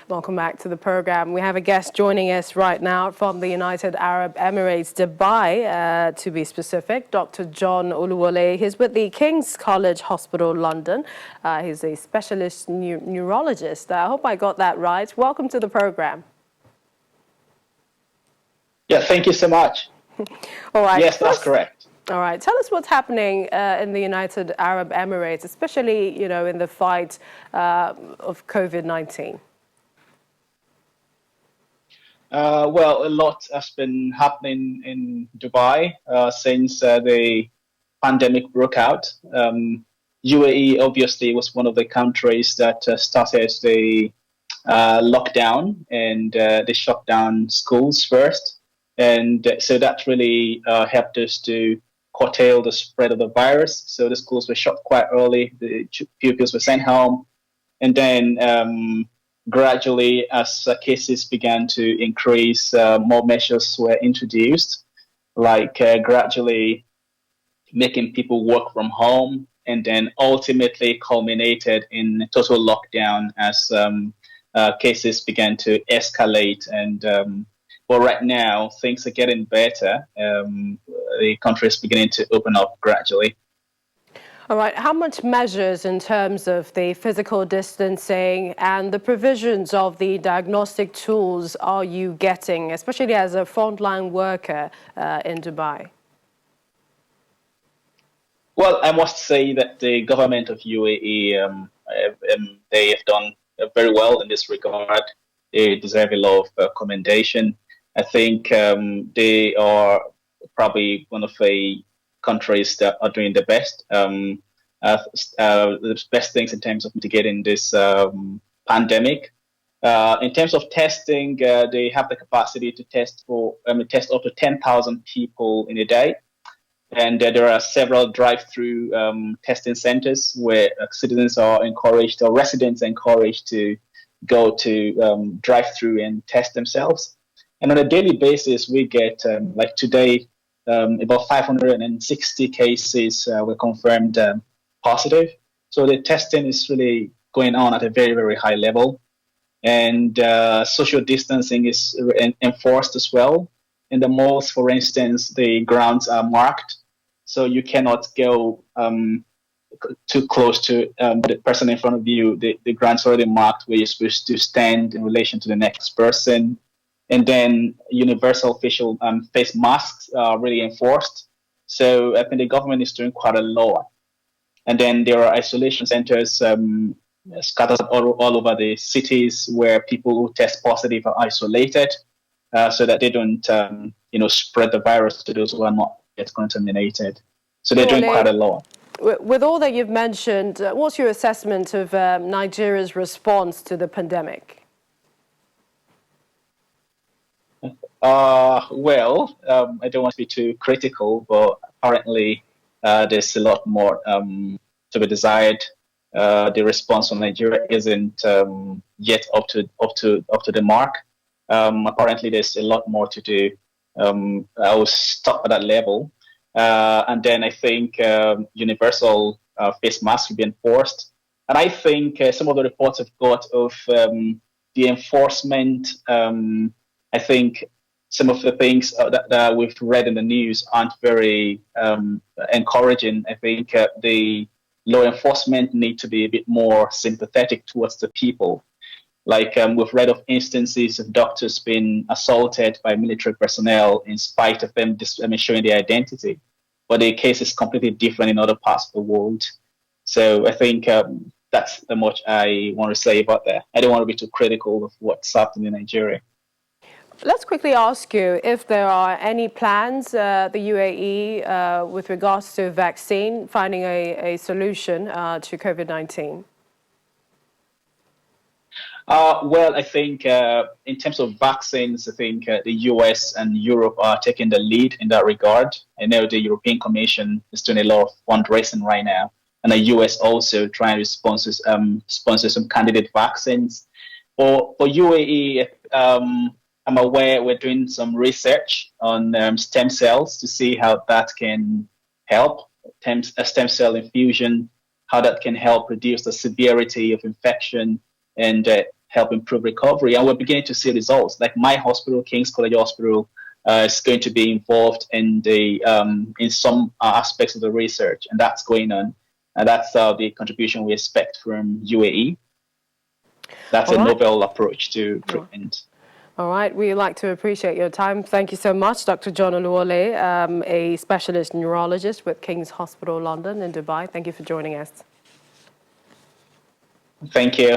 Welcome back to the program. We have a guest joining us right now from the United Arab Emirates, Dubai, to be specific, Dr. John Oluwole. He's with the King's College Hospital, London. He's a specialist neurologist. I hope I got that right. Welcome to the program. Yeah, thank you so much. All right. Yes, that's correct. All right. Tell us what's happening in the United Arab Emirates, especially, in the fight of COVID-19. Well, a lot has been happening in Dubai since the pandemic broke out. UAE obviously was one of the countries that started the lockdown, and they shut down schools first. And so that really helped us to curtail the spread of the virus. So the schools were shut quite early. The pupils were sent home. And then gradually, as cases began to increase, more measures were introduced, like gradually making people work from home, and then ultimately culminated in total lockdown as cases began to escalate. And but right now, things are getting better. The country is beginning to open up gradually. All right. How much measures in terms of the physical distancing and the provisions of the diagnostic tools are you getting, especially as a frontline worker in Dubai? Well, I must say that the government of UAE, they have done very well in this regard. They deserve a lot of commendation. I think they are probably one of the countries that are doing the best. The best things in terms of mitigating this pandemic. In terms of testing, they have the capacity to test up to 10,000 people in a day. And there are several drive-through testing centers where citizens are encouraged, or residents are encouraged to go to drive-through and test themselves. And on a daily basis, we get, like today, about 560 cases were confirmed positive. So the testing is really going on at a very, very high level. And social distancing is enforced as well. In the malls, for instance, the grounds are marked. So you cannot go too close to the person in front of you. The ground's already marked where you're supposed to stand in relation to the next person. And then universal facial face masks are really enforced. So I think the government is doing quite a lot. And then there are isolation centers scattered all over the cities where people who test positive are isolated so that they don't, spread the virus to those who are not yet contaminated. So they're doing quite a lot. With all that you've mentioned, what's your assessment of Nigeria's response to the pandemic? I don't want to be too critical, but apparently there's a lot more to be desired. The response from Nigeria isn't yet up to the mark. Apparently, there's a lot more to do. I will stop at that level, and then I think universal face masks will be enforced. And I think some of the reports I've got of the enforcement, I think some of the things that we've read in the news aren't very encouraging. I think the law enforcement need to be a bit more sympathetic towards the people. Like we've read of instances of doctors being assaulted by military personnel in spite of them showing their identity. But the case is completely different in other parts of the world. So I think that's the much I want to say about that. I don't want to be too critical of what's happening in Nigeria. Let's quickly ask you if there are any plans, the UAE, with regards to vaccine, finding a solution to COVID-19. Well, I think in terms of vaccines, I think the US and Europe are taking the lead in that regard. I know the European Commission is doing a lot of fundraising right now, and the US also trying to sponsor some candidate vaccines. For UAE, I'm aware we're doing some research on stem cells to see how that can help, stem cell infusion, how that can help reduce the severity of infection and help improve recovery. And we're beginning to see results. Like my hospital, King's College Hospital, is going to be involved in the in some aspects of the research, and that's going on. And that's the contribution we expect from UAE. That's All a right. novel approach to treatment. All right, we'd like to appreciate your time. Thank you so much, Dr. John Oluwole, a specialist neurologist with King's Hospital London in Dubai. Thank you for joining us. Thank you.